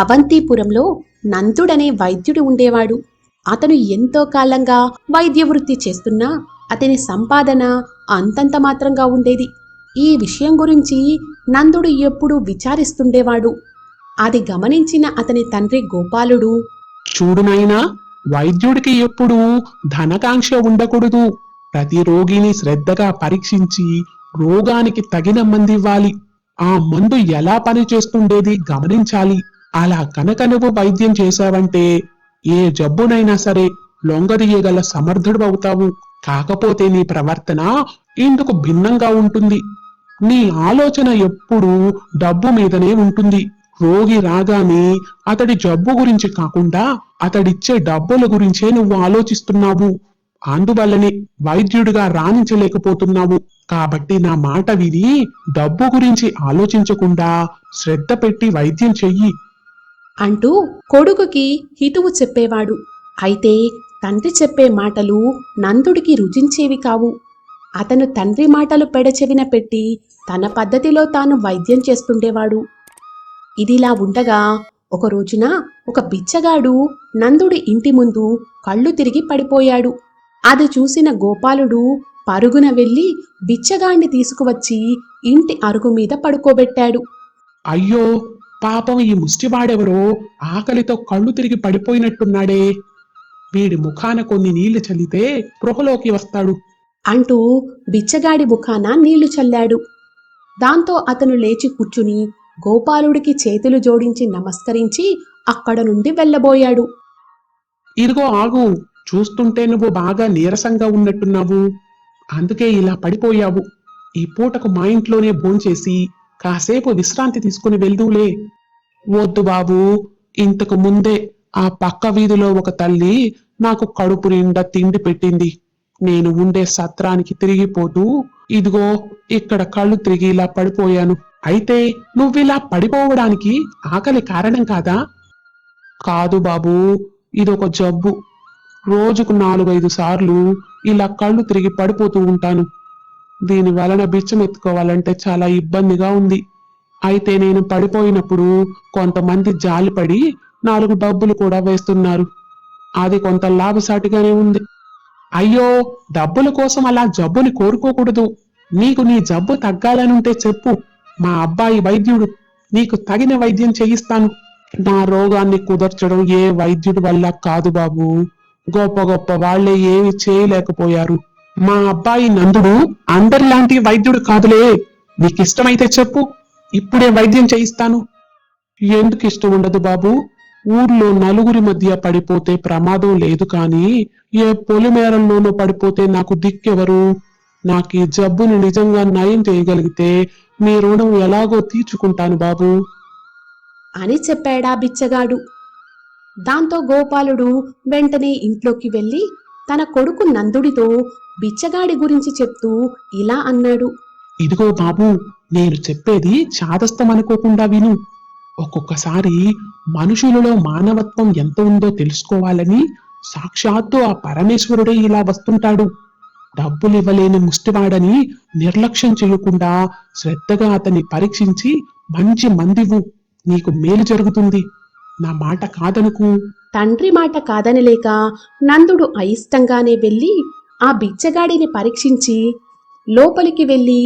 అవంతిపురంలో నందుడనే వైద్యుడు ఉండేవాడు. అతను ఎంతో కాలంగా వైద్య వృత్తి చేస్తున్నా అతని సంపాదన అంతంత మాత్రంగా ఉండేది. ఈ విషయం గురించి నందుడు ఎప్పుడూ విచారిస్తుండేవాడు. అది గమనించిన అతని తండ్రి గోపాలుడు, చూడు నాయనా, వైద్యుడికి ఎప్పుడూ ధనకాంక్ష ఉండకూడదు. ప్రతి రోగిని శ్రద్ధగా పరీక్షించి రోగానికి తగిన మందివ్వాలి. ఆ మందు ఎలా పనిచేస్తుండేది గమనించాలి. అలా కనుక నువ్వు వైద్యం చేశావంటే ఏ జబ్బునైనా సరే లొంగదీయగల సమర్థుడు అవుతావు. కాకపోతే నీ ప్రవర్తన ఇందుకు భిన్నంగా ఉంటుంది. నీ ఆలోచన ఎప్పుడూ డబ్బు మీదనే ఉంటుంది. రోగి రాగానే అతడి జబ్బు గురించి కాకుండా అతడిచ్చే డబ్బుల గురించే నువ్వు ఆలోచిస్తున్నావు. అందువల్లనే వైద్యుడిగా రాణించలేకపోతున్నావు. కాబట్టి నా మాట విని డబ్బు గురించి ఆలోచించకుండా శ్రద్ధ పెట్టి వైద్యం చెయ్యి అంటూ కొడుకుకి హితువు చెప్పేవాడు. అయితే తండ్రి చెప్పే మాటలు నందుడికి రుచించేవి కావు. అతను తండ్రి మాటలు పెడచెవిన పెట్టి తన పద్ధతిలో తాను వైద్యం చేస్తుండేవాడు. ఇదిలా ఉండగా ఒక రోజున ఒక బిచ్చగాడు నందుడి ఇంటి ముందు కళ్ళు తిరిగి పడిపోయాడు. అది చూసిన గోపాలుడు పరుగున వెళ్ళి బిచ్చగాణ్ణి తీసుకువచ్చి ఇంటి అరుగు మీద పడుకోబెట్టాడు. అయ్యో, పాపం ఈ ముష్టివాడెవరో ఆకలితో కళ్ళు తిరిగి పడిపోయినట్టున్నాడే. వీడి ముఖాన కొన్ని నీళ్లు చల్లితే స్పృహలోకి వస్తాడు అంటూ బిచ్చగాడి ముఖాన నీళ్లు చల్లాడు. దాంతో అతను లేచి కూర్చుని గోపాలుడికి చేతులు జోడించి నమస్కరించి అక్కడ నుండి వెళ్ళబోయాడు. ఇదిగో ఆగు, చూస్తుంటే నువ్వు బాగా నీరసంగా ఉన్నట్టున్నావు. అందుకే ఇలా పడిపోయావు. ఈ పూటకు మా ఇంట్లోనే భోంచేసి కాసేపు విశ్రాంతి తీసుకుని వెళ్దూలే. వద్దు బాబు, ఇంతకు ముందే ఆ పక్క వీధిలో ఒక తల్లి నాకు కడుపు నిండా తిండి పెట్టింది. నేను ఉండే సత్రానికి తిరిగిపోతూ ఇదిగో ఇక్కడ కళ్ళు తిరిగి ఇలా పడిపోయాను. అయితే నువ్విలా పడిపోవడానికి ఆకలి కారణం కాదా? కాదు బాబూ, ఇదొక జబ్బు. రోజుకు 4-5 సార్లు ఇలా కళ్ళు తిరిగి పడిపోతూ ఉంటాను. దీని వలన బిచ్చమెత్తుకోవాలంటే చాలా ఇబ్బందిగా ఉంది. అయితే నేను పడిపోయినప్పుడు కొంతమంది జాలిపడి 4 డబ్బులు కూడా వేస్తున్నారు. అది కొంత లాభసాటిగానే ఉంది. అయ్యో, డబ్బుల కోసం అలా జబ్బుని కోరుకోకూడదు. నీకు నీ జబ్బు తగ్గాలనుంటే చెప్పు. మా అబ్బాయి వైద్యుడు, నీకు తగిన వైద్యం చేయిస్తాను. నా రోగాన్ని కుదర్చడం ఏ వైద్యుడి వల్ల కాదు బాబు. గొప్ప గొప్ప వాళ్లే ఏమి చేయలేకపోయారు. మా అబ్బాయి నందుడు అందరిలాంటి వైద్యుడు కాదులే. నీకిష్టమైతే చెప్పు, ఇప్పుడే వైద్యం చేయిస్తాను. ఎందుకు ఇష్టం ఉండదు బాబు? ఊర్లో నలుగురి మధ్య పడిపోతే ప్రమాదం లేదు కానీ ఏ పొలిమేరల్లోనూ పడిపోతే నాకు దిక్కెవరు? నాకు ఈ జబ్బుని నిజంగా నయం చేయగలిగితే మీ రుణం ఎలాగో తీర్చుకుంటాను బాబు అని చెప్పాడా బిచ్చగాడు. దాంతో గోపాలుడు వెంటనే ఇంట్లోకి వెళ్ళి తన కొడుకు నందుడితో బిచ్చగాడి గురించి చెప్తూ ఇలా అన్నాడు. ఇదిగో బాబు, నేను చెప్పేది చాదస్తం అనుకోకుండా విను. ఒక్కొక్కసారి మనుషులలో మానవత్వం ఎంత ఉందో తెలుసుకోవాలని సాక్షాత్తు ఆ పరమేశ్వరుడే ఇలా వస్తుంటాడు. డబ్బులు ఇవ్వలేని ముష్టివాడని నిర్లక్ష్యం చేయకుండా శ్రద్ధగా అతన్ని పరీక్షించి మంచి మందివు. నీకు మేలు జరుగుతుంది. నా మాట కాదనుకు. తండ్రి మాట కాదనలేక నందుడు అయిష్టంగానే వెళ్ళి ఆ బిచ్చగాడిని పరీక్షించి లోపలికి వెళ్ళి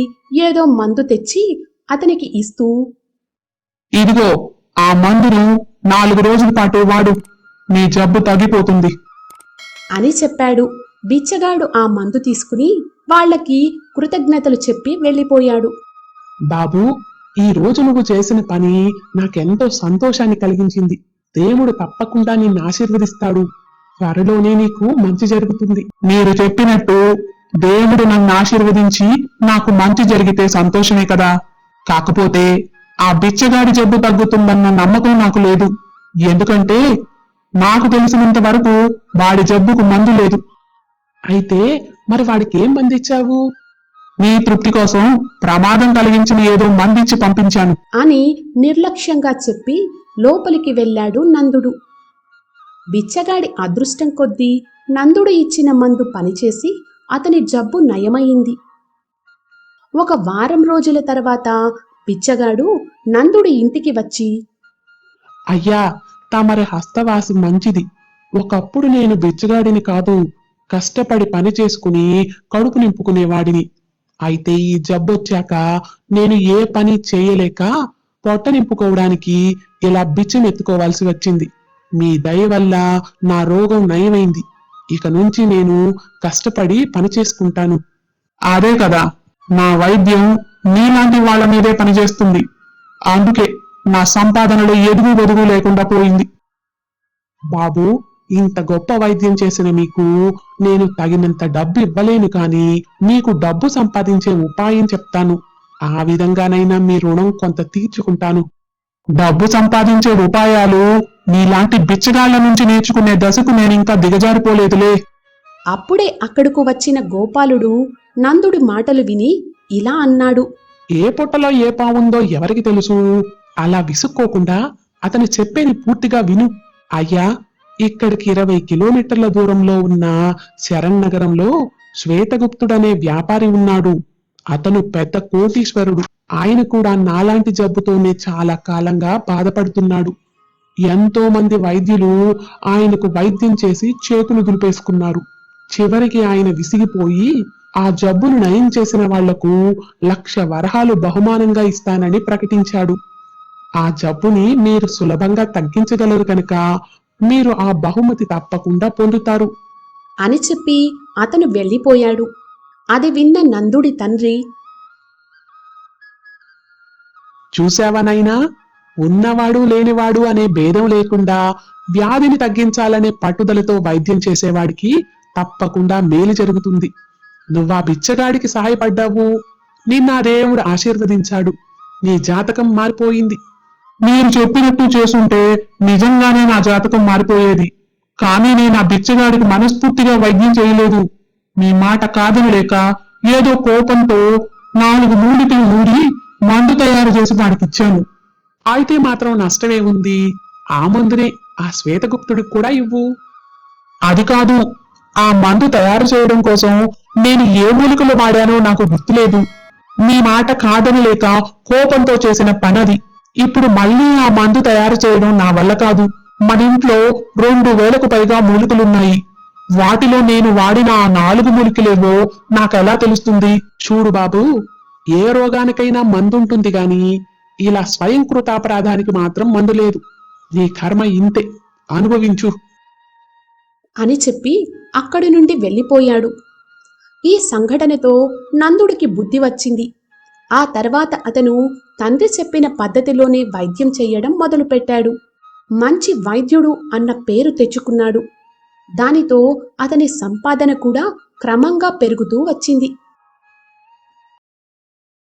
ఏదో మందు తెచ్చి అతనికి ఇస్తూ, ఇదిగో, ఆ మందును 4 రోజుల పాటు వాడు. నీ జబ్బు తగ్గిపోతుంది అని చెప్పాడు. బిచ్చగాడు ఆ మందు తీసుకుని వాళ్ళకి కృతజ్ఞతలు చెప్పి వెళ్ళిపోయాడు. బాబు, ఈ రోజు నువ్వు చేసిన పని నాకెంతో సంతోషాన్ని కలిగించింది. దేవుడు తప్పకుండా నిన్ను ఆశీర్వదిస్తాడు. త్వరలోనే నీకు మంచి జరుగుతుంది. మీరు చెప్పినట్టు దేవుడు నన్ను ఆశీర్వదించి నాకు మంచి జరిగితే సంతోషమే కదా. కాకపోతే ఆ బిచ్చగాడి జబ్బు తగ్గుతుందన్న నమ్మకం నాకు లేదు. ఎందుకంటే నాకు తెలిసినంత వరకు వాడి జబ్బుకు మందు లేదు. అయితే మరి వాడికి ఏం మందిచ్చావు? నీ తృప్తి కోసం ప్రమాదం కలిగించిన ఏదో మందిచ్చి పంపించాను అని నిర్లక్ష్యంగా చెప్పి లోపలికి వెళ్ళాడు నందుడు. బిచ్చగాడి అదృష్టం కొద్దీ నందుడు ఇచ్చిన మందు పనిచేసి అతని జబ్బు నయమయింది. ఒక వారం రోజుల తర్వాత బిచ్చగాడు నందుడి ఇంటికి వచ్చి, అయ్యా, తమరి హస్తవాసి మంచిది. ఒకప్పుడు నేను బిచ్చగాడిని కాదు, కష్టపడి పని చేసుకుని కడుపు నింపుకునేవాడిని. అయితే ఈ జబ్బొచ్చాక నేను ఏ పని చేయలేక పొట్ట నింపుకోవడానికి ఇలా బిచ్చం ఎత్తుకోవాల్సి వచ్చింది. మీ దయ వల్ల నా రోగం నయమైంది. ఇక నుంచి నేను కష్టపడి పని చేసుకుంటాను. అదే కదా, నా వైద్యం నీలాంటి వాళ్ళ మీదే పనిచేస్తుంది. అందుకే నా సంపాదనలో ఎదుగు బొదుగు లేకుండా పోయింది. బాబు, ఇంత గొప్ప వైద్యం చేసిన మీకు నేను తగినంత డబ్బు ఇవ్వలేను, కానీ మీకు డబ్బు సంపాదించే ఉపాయం చెప్తాను. ఆ విధంగానైనా మీ రుణం కొంత తీర్చుకుంటాను. డబ్బు సంపాదించే ఉపాయాలు నీలాంటి బిచ్చగాళ్ల నుంచి నేర్చుకునే దశకు నేనింకా దిగజారిపోలేదులే. అప్పుడే అక్కడకు వచ్చిన గోపాలుడు నందుడి మాటలు విని ఇలా అన్నాడు. ఏ పుట్టలో ఏ పావుందో ఎవరికి తెలుసు? అలా విసుక్కోకుండా అతను చెప్పేది పూర్తిగా విను. అయ్యా, ఇక్కడికి 20 కిలోమీటర్ల దూరంలో ఉన్న శరణ్ నగరంలో శ్వేతగుప్తుడనే వ్యాపారి ఉన్నాడు. అతను పెద్ద కోటీశ్వరుడు. ఆయన కూడా నాలాంటి జబ్బుతోనే చాలా కాలంగా బాధపడుతున్నాడు. ఎంతో మంది వైద్యులు ఆయనకు వైద్యం చేసి చేతులు దులిపేసుకున్నారు. చివరికి ఆయన విసిగిపోయి ఆ జబ్బును నయం చేసిన వాళ్లకు 1,00,000 వరహాలు బహుమానంగా ఇస్తానని ప్రకటించాడు. ఆ జబ్బుని మీరు సులభంగా తగ్గించగలరు కనుక మీరు ఆ బహుమతి తప్పకుండా పొందుతారు. అని చెప్పి అతను వెళ్ళిపోయాడు. అది విన్న నందుడి తండ్రి, చూశావనైనా, ఉన్నవాడు లేనివాడు అనే భేదం లేకుండా వ్యాధిని తగ్గించాలనే పట్టుదలతో వైద్యం చేసేవాడికి తప్పకుండా మేలు జరుగుతుంది. నువ్వా బిచ్చగాడికి సహాయపడ్డావు, నిన్న దేవుడు ఆశీర్వదించాడు. నీ జాతకం మారిపోయింది. మీరు చెప్పినట్టు చేసుంటే నిజంగానే నా జాతకం మారిపోయేది. కానీ నేను ఆ బిచ్చగాడికి మనస్ఫూర్తిగా వైద్యం చేయలేదు. మీ మాట కాదని లేక ఏదో కోపంతో 4 మూలికలు నూరి మందు తయారు చేసి వాడికిచ్చాను. అయితే మాత్రం నష్టమే ఉంది. ఆ మందునే ఆ శ్వేతగుప్తుడికి కూడా ఇవ్వు. అది కాదు, ఆ మందు తయారు చేయడం కోసం నేను ఏ మూలికలు వాడానో నాకు గుర్తులేదు. మీ మాట కాదని లేక కోపంతో చేసిన పనది. ఇప్పుడు మళ్ళీ ఆ మందు తయారు చేయడం నా వల్ల కాదు. మన ఇంట్లో 2,000కు పైగా మూలికలున్నాయి. వాటిలో నేను వాడిన ఆ 4 మూలికలేవో నాకెలా తెలుస్తుంది? చూడు బాబు, ఏ రోగానికైనా మందుంటుంది గాని ఇలా స్వయంకృతాపరాధానికి మాత్రం మందు లేదు. నీ కర్మ ఇంతే, అనుభవించు. అని చెప్పి అక్కడి నుండి వెళ్ళిపోయాడు. ఈ సంఘటనతో నందుడికి బుద్ధి వచ్చింది. ఆ తర్వాత అతను తండ్రి చెప్పిన పద్ధతిలోనే వైద్యం చెయ్యడం మొదలుపెట్టాడు. మంచి వైద్యుడు అన్న పేరు తెచ్చుకున్నాడు. దానితో అతని సంపాదన కూడా క్రమంగా పెరుగుతూ వచ్చింది.